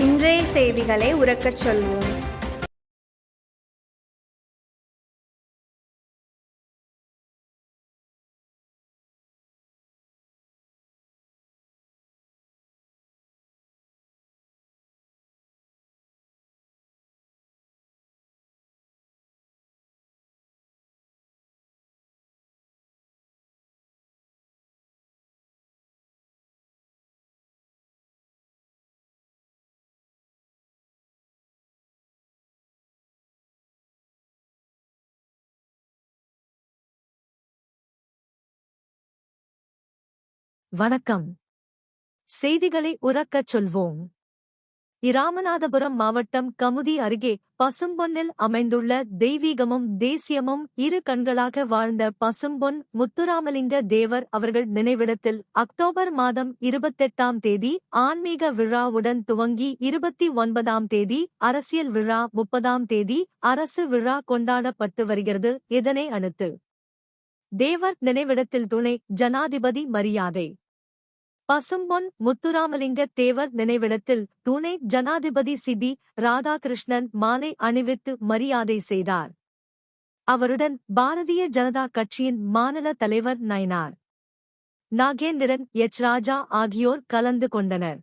இன்றைய செய்திகளை உரக்கச் சொல்வோம். வணக்கம். செய்திகளை உரக்கச் சொல்வோம். இராமநாதபுரம் மாவட்டம் கமுதி அருகே பசும்பொன்னில் அமைந்துள்ள தெய்வீகமும் தேசியமும் இரு கண்களாக வாழ்ந்த பசும்பொன் முத்துராமலிங்க தேவர் அவர்கள் நினைவிடத்தில் அக்டோபர் மாதம் 28ஆம் தேதி ஆன்மீக விழாவுடன் துவங்கி 29ஆம் தேதி அரசியல் விழா, 30ஆம் தேதி அரசு விழா கொண்டாடப்பட்டு வருகிறது. இதனை அடுத்து தேவர் நினைவிடத்தில் துணை ஜனாதிபதி மரியாதை. பசும்பொன் முத்துராமலிங்க தேவர் நினைவிடத்தில் துணை ஜனாதிபதி சி.பி. ராதாகிருஷ்ணன் மாலை அணிவித்து மரியாதை செய்தார். அவருடன் பாரதிய ஜனதா கட்சியின் மாநில தலைவர் நயினார் நாகேந்திரன், எச். ராஜா ஆகியோர் கலந்து கொண்டனர்.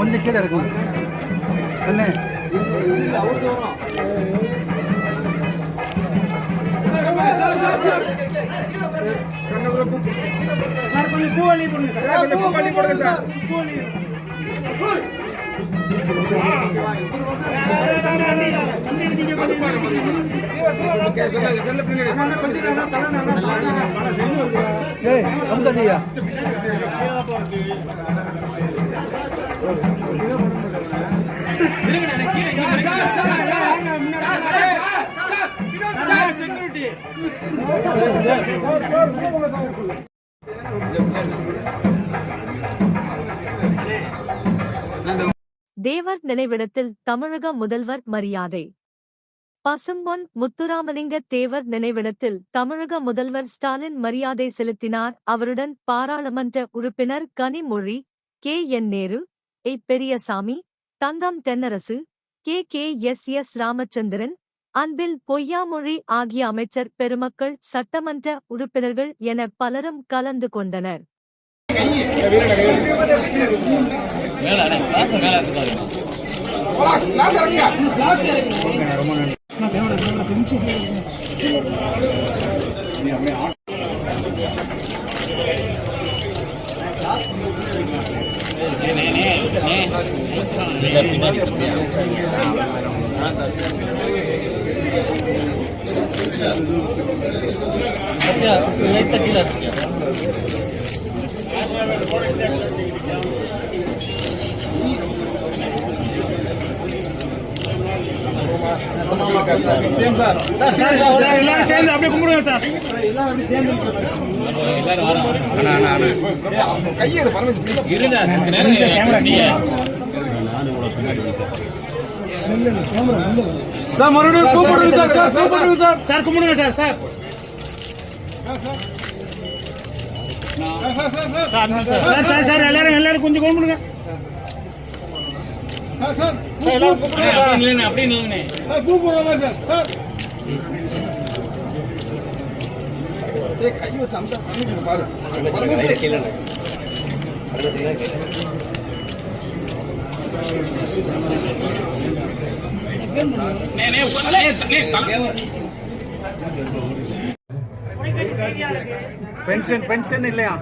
கொஞ்சம் கீழே இருக்கும். தேவர் நினைவிடத்தில் தமிழக முதல்வர் மரியாதை. பசும்பொன் முத்துராமலிங்க தேவர் நினைவிடத்தில் தமிழக முதல்வர் ஸ்டாலின் மரியாதை செலுத்தினார். அவருடன் பாராளுமன்ற உறுப்பினர் கனிமொழி, கே.என். நேரு, ஏ. பெரியசாமி, தங்கம் தென்னரசு, கே.எஸ். ராமச்சந்திரன், அன்பில் பொய்யாமொழி ஆகிய அமைச்சர் பெருமக்கள், சட்டமன்ற உறுப்பினர்கள் என பலரும் கலந்து கொண்டனர். எல்லாரும் சேர்ந்து அப்படியே கும்பிடுங்க சார். மறுபடியும் கூப்பிடுங்க சார். சார் கும்பிடுங்க சார். சார் எல்லாரும் கொஞ்சம் கும்பிடுங்க. பென்ஷன் இல்லையா?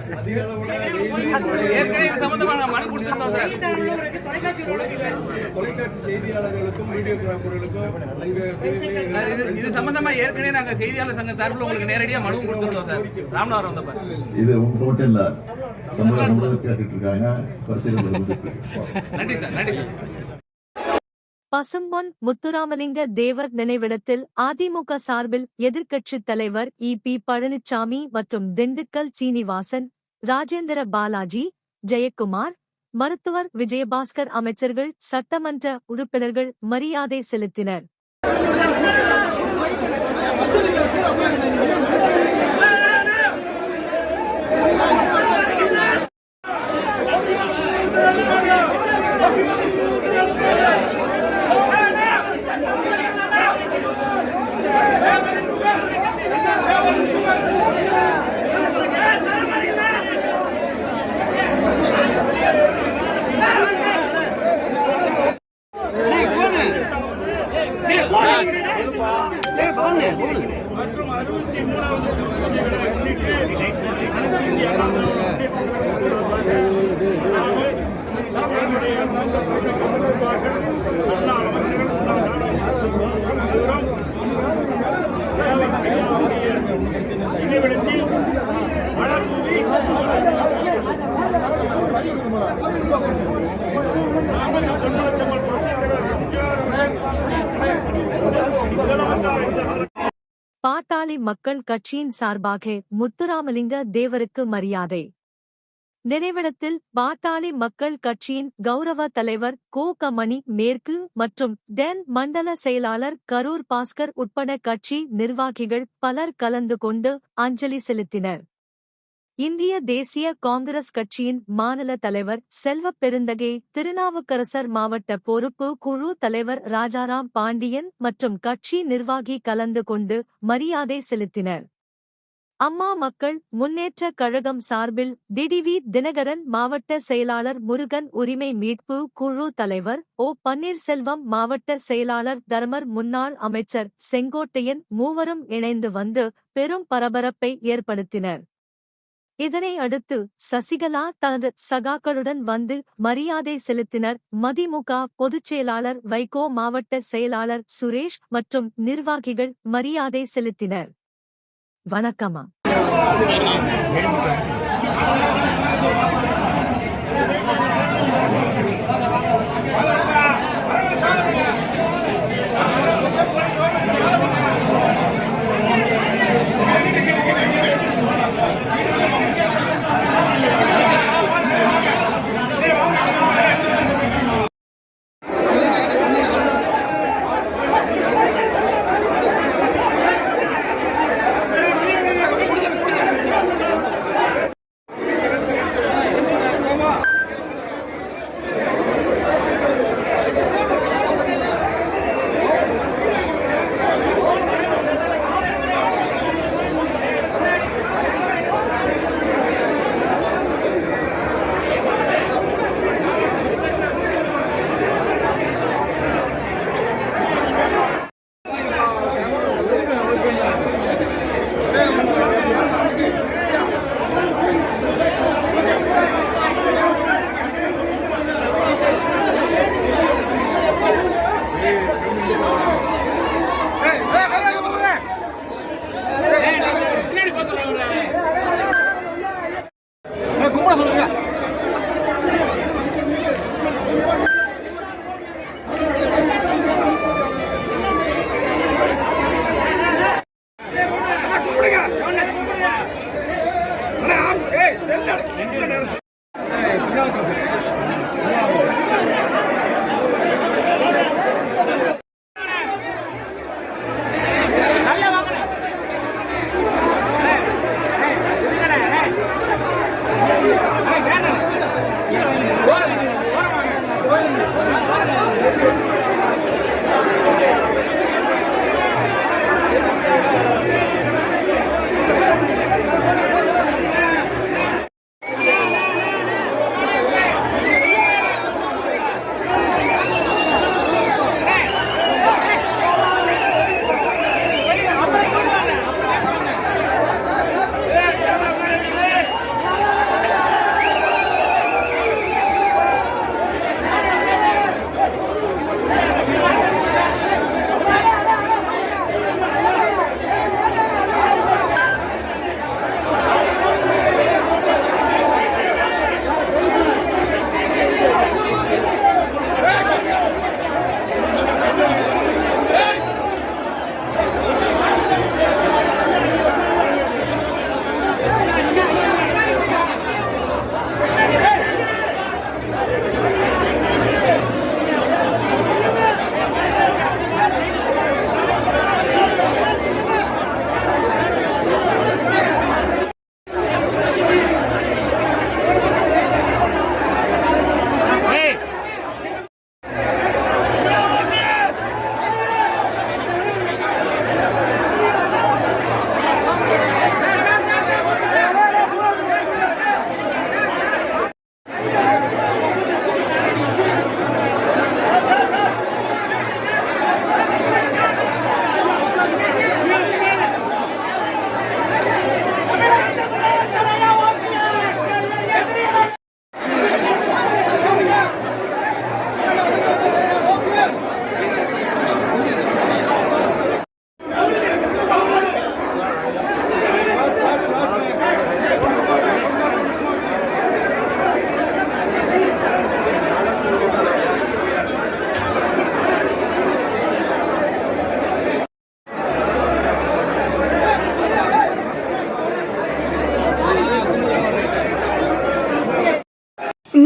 தொலைக்காட்சி செய்தியாளர்களுக்கும் வீடியோகிராஃபர்களுக்கும் இது சம்பந்தமா ஏற்கனவே நாங்க செய்தியாளர் சங்க சார்பில் உங்களுக்கு நேரடியாக மனுவும் கொடுத்துருந்தோம் சார். ராமநாதபுரம் வந்தப்ப இது மட்டும் இல்ல, தமிழகம் கேட்டுட்டு இருக்காங்க. நன்றி சார். நன்றி. பசும்பொன் முத்துராமலிங்க தேவர் நினைவிடத்தில் அதிமுக சார்பில் எதிர்க்கட்சித் தலைவர் இ.பி. பழனிச்சாமி மற்றும் திண்டுக்கல் சீனிவாசன், ராஜேந்திர பாலாஜி, ஜெயக்குமார், மருத்துவர் விஜயபாஸ்கர், அமைச்சர்கள், சட்டமன்ற உறுப்பினர்கள் மரியாதை செலுத்தினர். மற்றும் 63வது பூஜைகளை முன்னிட்டு அனைத்து இந்திய அண்ணா திராவிட முன்னேற்றக் கழகத்தின் சார்பாக நம்முடைய அமைச்சர்கள், முன்னாள் அமைச்சர்கள், முன்னாள் நாடாளுமன்ற தேவர் ஐயாவுடைய நினைவிடத்தில் மலர் தூவி பொன்மனச்செம்மல் முதலமைச்சர் பாட்டாளி மக்கள் கட்சியின் சார்பாக முத்துராமலிங்க தேவருக்கு மரியாதை. நினைவிடத்தில் பாட்டாளி மக்கள் கட்சியின் கௌரவ தலைவர் கோ. மணி மேற்கு மற்றும் தென் மண்டல செயலாளர் கரூர் பாஸ்கர் உட்பட கட்சி நிர்வாகிகள் பலர் கலந்து கொண்டு அஞ்சலி செலுத்தினர். இந்திய தேசிய காங்கிரஸ் கட்சியின் மாநில தலைவர் செல்வப் பெருந்தகை, திருநாவுக்கரசர் மாவட்ட பொறுப்பு குழு தலைவர் ராஜாராம் பாண்டியன் மற்றும் கட்சி நிர்வாகி கலந்து கொண்டு மரியாதை செலுத்தினர். அம்மா மக்கள் முன்னேற்றக் கழகம் சார்பில் டிடிவி தினகரன், மாவட்ட செயலாளர் முருகன், உரிமை மீட்பு குழு தலைவர் ஓ. பன்னீர்செல்வம், மாவட்ட செயலாளர் தர்மர், முன்னாள் அமைச்சர் செங்கோட்டையன் மூவரும் இணைந்து வந்து பெரும் பரபரப்பை ஏற்படுத்தினர். இதனை அடுத்து சசிகலா தனது சகாக்களுடன் வந்து மரியாதை செலுத்தினர். மதிமுக பொதுச் செயலாளர் வைகோ, மாவட்ட செயலாளர் சுரேஷ் மற்றும் நிர்வாகிகள் மரியாதை செலுத்தினர். வணக்கமா.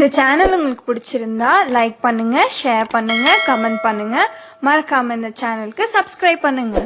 இந்த சேனல் உங்களுக்கு பிடிச்சிருந்தா லைக் பண்ணுங்க, ஷேர் பண்ணுங்க, கமெண்ட் பண்ணுங்க. மறக்காம இந்த சேனலுக்கு சப்ஸ்கிரைப் பண்ணுங்க.